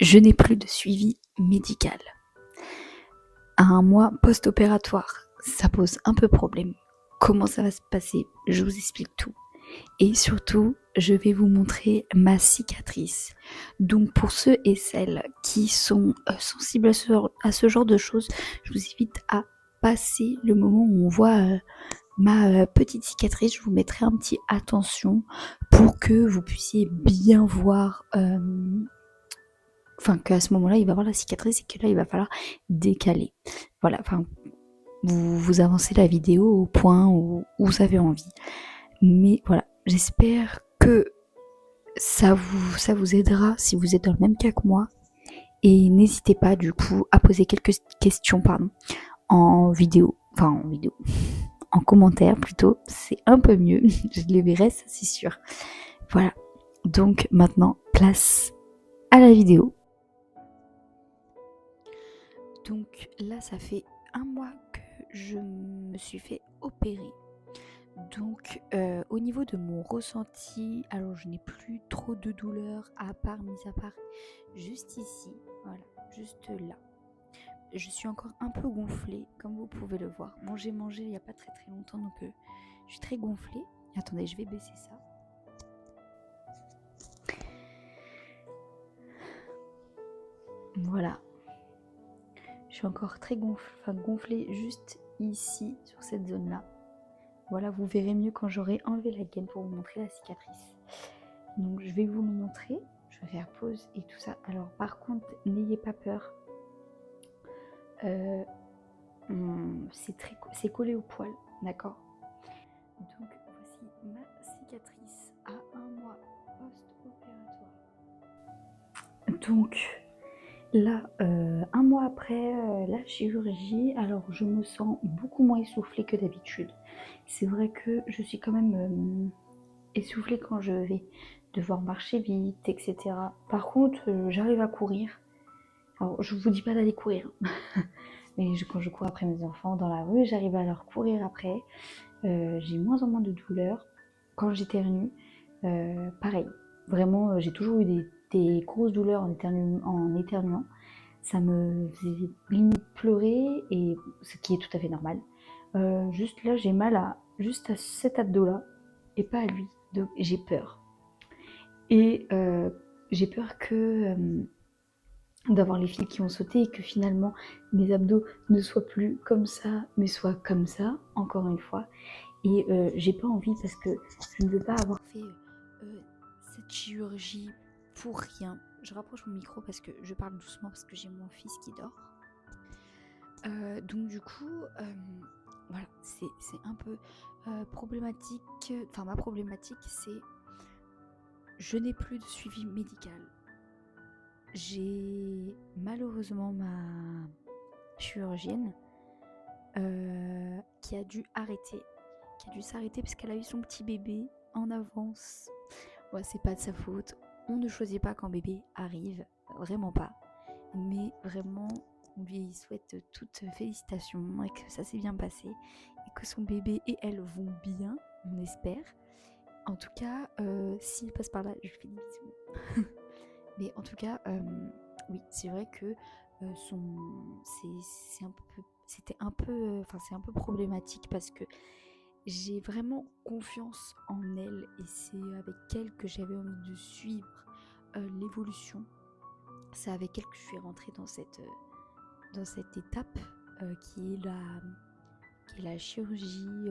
Je n'ai plus de suivi médical. À un mois post-opératoire, ça pose un peu problème. Comment ça va se passer? Je vous explique tout. Et surtout, je vais vous montrer ma cicatrice. Donc pour ceux et celles qui sont sensibles à ce genre de choses, je vous invite à passer le moment où on voit ma petite cicatrice. Je vous mettrai un petit attention pour que vous puissiez bien voir enfin qu'à ce moment-là, il va voir la cicatrice et que là, il va falloir décaler. Voilà, enfin, vous avancez la vidéo au point où vous avez envie. Mais voilà, j'espère que ça vous aidera si vous êtes dans le même cas que moi. Et n'hésitez pas du coup à poser quelques questions en vidéo, en commentaire plutôt, c'est un peu mieux, je les verrai, ça c'est sûr. Voilà, donc maintenant, place à la vidéo. Donc là, ça fait un mois que je me suis fait opérer. Donc au niveau de mon ressenti, alors je n'ai plus trop de douleur mis à part juste ici, voilà, juste là. Je suis encore un peu gonflée, comme vous pouvez le voir. Bon, j'ai mangé il n'y a pas très longtemps, donc je suis très gonflée. Attendez, je vais baisser ça. Voilà. Je suis encore très gonflée juste ici, sur cette zone-là. Voilà, vous verrez mieux quand j'aurai enlevé la gaine pour vous montrer la cicatrice. Donc je vais vous le montrer, je vais faire pause et tout ça. Alors par contre, n'ayez pas peur. C'est collé au poil, d'accord? Donc voici ma cicatrice à un mois post-opératoire. Donc là, un mois après la chirurgie, alors je me sens beaucoup moins essoufflée que d'habitude. C'est vrai que je suis quand même essoufflée quand je vais devoir marcher vite, etc. Par contre, j'arrive à courir. Alors, je vous dis pas d'aller courir, mais quand je cours après mes enfants dans la rue, j'arrive à leur courir après. J'ai moins en moins de douleurs. Quand j'éternue, pareil. Vraiment, j'ai toujours eu des grosses douleurs en éternuant. Ça me faisait limite pleurer, et ce qui est tout à fait normal. Juste là, j'ai mal juste à cet abdos-là, et pas à lui. Donc j'ai peur. Et j'ai peur que d'avoir les fils qui ont sauté et que finalement mes abdos ne soient plus comme ça, mais soient comme ça, encore une fois. Et j'ai pas envie, parce que je ne veux pas avoir fait cette chirurgie pour rien. Je rapproche mon micro parce que je parle doucement parce que j'ai mon fils qui dort. Donc du coup, voilà, c'est un peu problématique. Enfin, ma problématique, c'est je n'ai plus de suivi médical. J'ai malheureusement ma chirurgienne qui a dû s'arrêter parce qu'elle a eu son petit bébé en avance. Ouais, c'est pas de sa faute. On ne choisit pas quand bébé arrive, vraiment pas. Mais vraiment, on lui souhaite toutes félicitations et que ça s'est bien passé et que son bébé et elle vont bien, on espère. En tout cas, s'il passe par là, je lui fais des bisous. Mais en tout cas, oui, c'est vrai que c'est un peu problématique parce que j'ai vraiment confiance en elle et c'est avec elle que j'avais envie de suivre l'évolution. C'est avec elle que je suis rentrée dans cette étape qui est la chirurgie.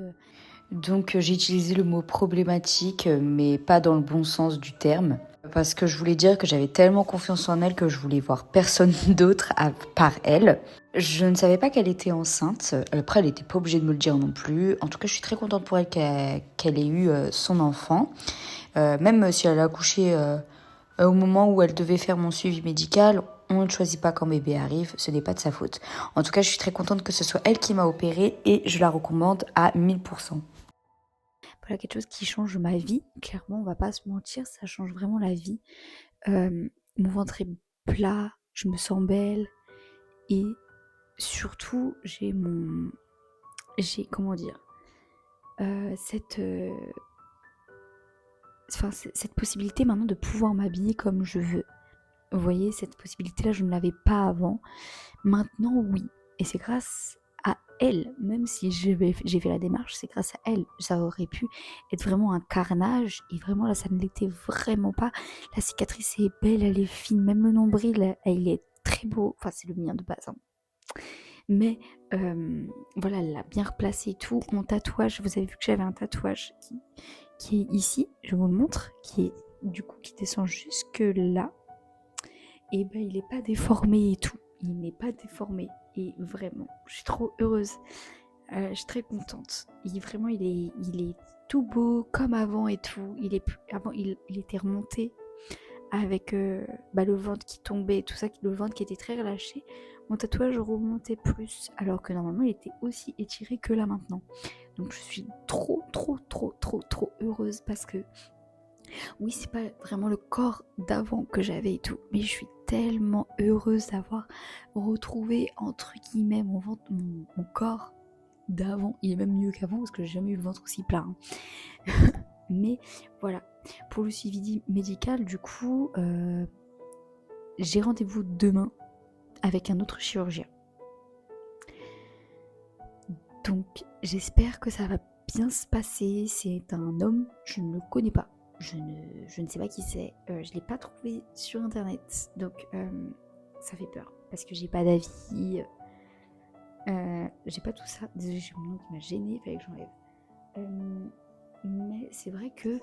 Donc j'ai utilisé le mot problématique, mais pas dans le bon sens du terme. Parce que je voulais dire que j'avais tellement confiance en elle que je voulais voir personne d'autre à part elle. Je ne savais pas qu'elle était enceinte. Après, elle n'était pas obligée de me le dire non plus. En tout cas, je suis très contente pour elle qu'elle ait eu son enfant. Même si elle a accouché au moment où elle devait faire mon suivi médical, on ne choisit pas quand bébé arrive, ce n'est pas de sa faute. En tout cas, je suis très contente que ce soit elle qui m'a opérée et je la recommande à 1000%. Voilà, quelque chose qui change ma vie. Clairement, on va pas se mentir, ça change vraiment la vie. Mon ventre est plat, je me sens belle et surtout comment dire, cette possibilité maintenant de pouvoir m'habiller comme je veux. Vous voyez, cette possibilité-là, je ne l'avais pas avant. Maintenant, oui. Et c'est grâce à elle, même si j'ai fait la démarche, c'est grâce à elle. Ça aurait pu être vraiment un carnage. Et vraiment, là, ça ne l'était vraiment pas. La cicatrice est belle, elle est fine. Même le nombril, il est très beau. Enfin, c'est le mien de base, hein. Mais voilà, elle l'a bien replacé et tout. Mon tatouage, vous avez vu que j'avais un tatouage qui est ici, je vous le montre, qui est du coup qui descend jusque là. Et ben il est pas déformé et tout. Il n'est pas déformé. Et vraiment, je suis trop heureuse. Je suis très contente. Vraiment, il est tout beau comme avant et tout. Avant, il était remonté avec le ventre qui tombait, tout ça, le ventre qui était très relâché. Mon tatouage remontait plus, alors que normalement, il était aussi étiré que là maintenant. Donc, je suis trop, trop, trop, trop, trop heureuse parce que oui, c'est pas vraiment le corps d'avant que j'avais et tout, mais je suis tellement heureuse d'avoir retrouvé entre guillemets mon corps d'avant. Il est même mieux qu'avant parce que j'ai jamais eu le ventre aussi plat, hein. Mais voilà, pour le suivi médical, du coup, j'ai rendez-vous demain avec un autre chirurgien. Donc j'espère que ça va bien se passer. C'est un homme, je ne le connais pas. Je ne sais pas qui c'est. Je ne l'ai pas trouvé sur internet. Donc ça fait peur. Parce que j'ai pas d'avis. J'ai pas tout ça. Désolée, j'ai mon nom qui m'a gênée. Il fallait que j'enlève. Mais c'est vrai que...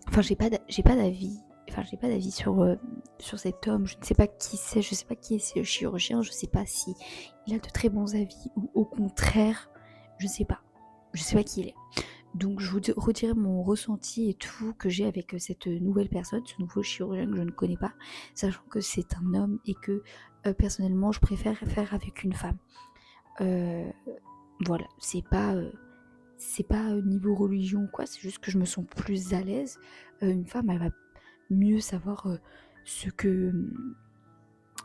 Enfin, j'ai pas d'avis. Enfin, j'ai pas d'avis sur cet homme. Je ne sais pas qui c'est. Je sais pas qui est ce chirurgien. Je sais pas si il a de très bons avis ou au contraire. Je sais pas. Je sais pas qui il est. Donc je vous redirai mon ressenti et tout que j'ai avec cette nouvelle personne, ce nouveau chirurgien que je ne connais pas, sachant que c'est un homme et que personnellement je préfère faire avec une femme. Voilà, c'est pas niveau religion ou quoi, c'est juste que je me sens plus à l'aise. Une femme, elle va mieux savoir ce que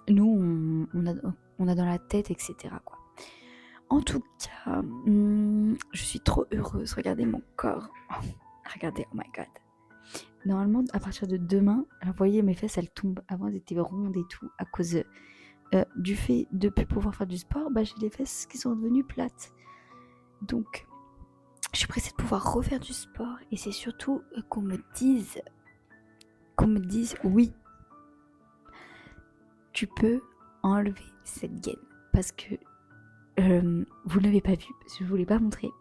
nous on a dans la tête, etc. quoi. En tout cas, je suis trop heureuse. Regardez mon corps. Oh, regardez, oh my god. Normalement, à partir de demain, vous voyez, mes fesses, elles tombent. Avant, elles étaient rondes et tout. À cause du fait de ne plus pouvoir faire du sport, j'ai les fesses qui sont devenues plates. Donc, je suis pressée de pouvoir refaire du sport. Et c'est surtout qu'on me dise, oui, tu peux enlever cette gaine. Parce que vous ne l'avez pas vu, parce que je ne vous l'ai pas montré.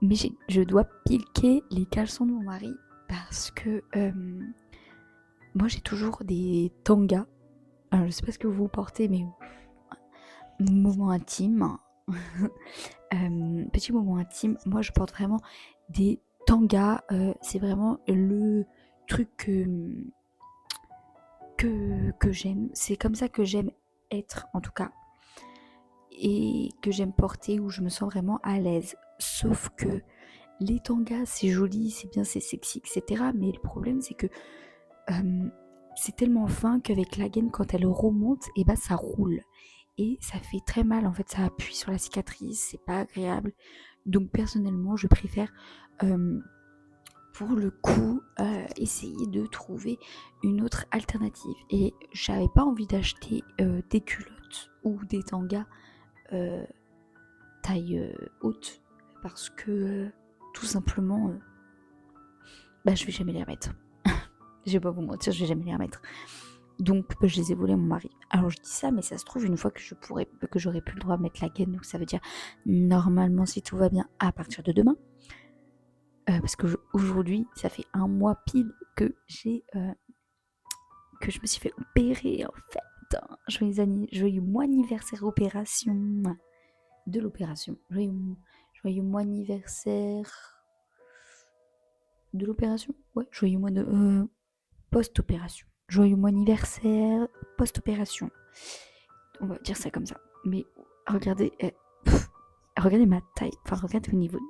Mais je dois piquer les caleçons de mon mari parce que moi j'ai toujours des tangas. Alors je sais pas ce que vous portez, mais moment intime. Petit moment intime. Moi je porte vraiment des tangas. C'est vraiment le truc que j'aime. C'est comme ça que j'aime être en tout cas. Et que j'aime porter, où je me sens vraiment à l'aise. Sauf que les tangas, c'est joli, c'est bien, c'est sexy, etc. Mais le problème, c'est que c'est tellement fin qu'avec la gaine, quand elle remonte, et ça roule. Et ça fait très mal, en fait, ça appuie sur la cicatrice, c'est pas agréable. Donc personnellement, je préfère, pour le coup, essayer de trouver une autre alternative. Et j'avais pas envie d'acheter des culottes ou des tangas taille haute, parce que tout simplement, je vais jamais les remettre. Je vais pas vous mentir, je vais jamais les remettre. Donc je les ai volés à mon mari. Alors je dis ça, mais ça se trouve une fois que j'aurai plus le droit de mettre la gaine, donc ça veut dire normalement si tout va bien à partir de demain. Parce que aujourd'hui, ça fait un mois pile que que je me suis fait opérer en fait. Joyeux mois anniversaire opération de l'opération. Joyeux mois anniversaire de l'opération. Ouais, joyeux mois de post-opération. Joyeux mois anniversaire post-opération. On va dire ça comme ça. Mais regardez, regardez ma taille. Enfin, regardez au niveau de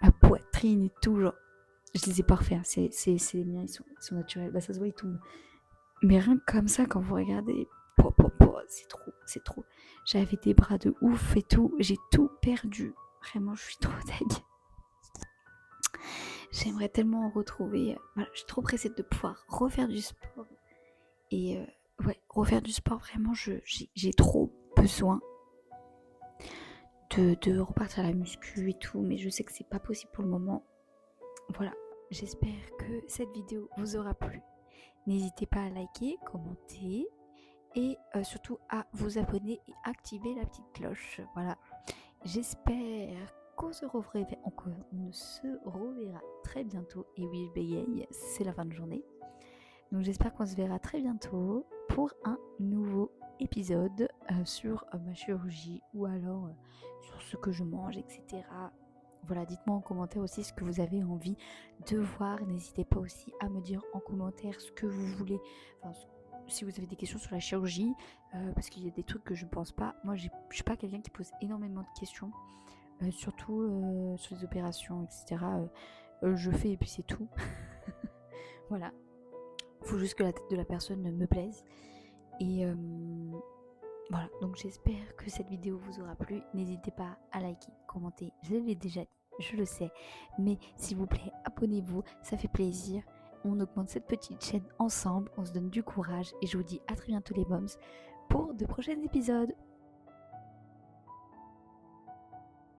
ma poitrine et tout. Genre, je les ai pas refaits. Hein. C'est les miens, ils sont naturels. Ça se voit, ils tombent. Mais rien que comme ça, quand vous regardez, c'est trop. J'avais des bras de ouf et tout. J'ai tout perdu. Vraiment, je suis trop deg. J'aimerais tellement en retrouver. Voilà, je suis trop pressée de pouvoir refaire du sport Et ouais, refaire du sport, vraiment, j'ai trop besoin de repartir à la muscu et tout, mais je sais que c'est pas possible pour le moment. Voilà, j'espère que cette vidéo vous aura plu. N'hésitez pas à liker, commenter et surtout à vous abonner et activer la petite cloche. Voilà, j'espère qu'on se reverra très bientôt. Et oui, je bégaye, c'est la fin de journée. Donc j'espère qu'on se verra très bientôt pour un nouveau épisode sur ma chirurgie ou alors sur ce que je mange, etc. Voilà, dites-moi en commentaire aussi ce que vous avez envie de voir. N'hésitez pas aussi à me dire en commentaire ce que vous voulez. Enfin, si vous avez des questions sur la chirurgie, parce qu'il y a des trucs que je ne pense pas. Moi, je suis pas quelqu'un qui pose énormément de questions, surtout sur les opérations, etc. Je fais et puis c'est tout. Voilà. Faut juste que la tête de la personne me plaise. Et voilà, donc j'espère que cette vidéo vous aura plu. N'hésitez pas à liker, commenter, je l'ai déjà dit, je le sais. Mais s'il vous plaît, abonnez-vous, ça fait plaisir. On augmente cette petite chaîne ensemble, on se donne du courage. Et je vous dis à très bientôt les moms pour de prochains épisodes.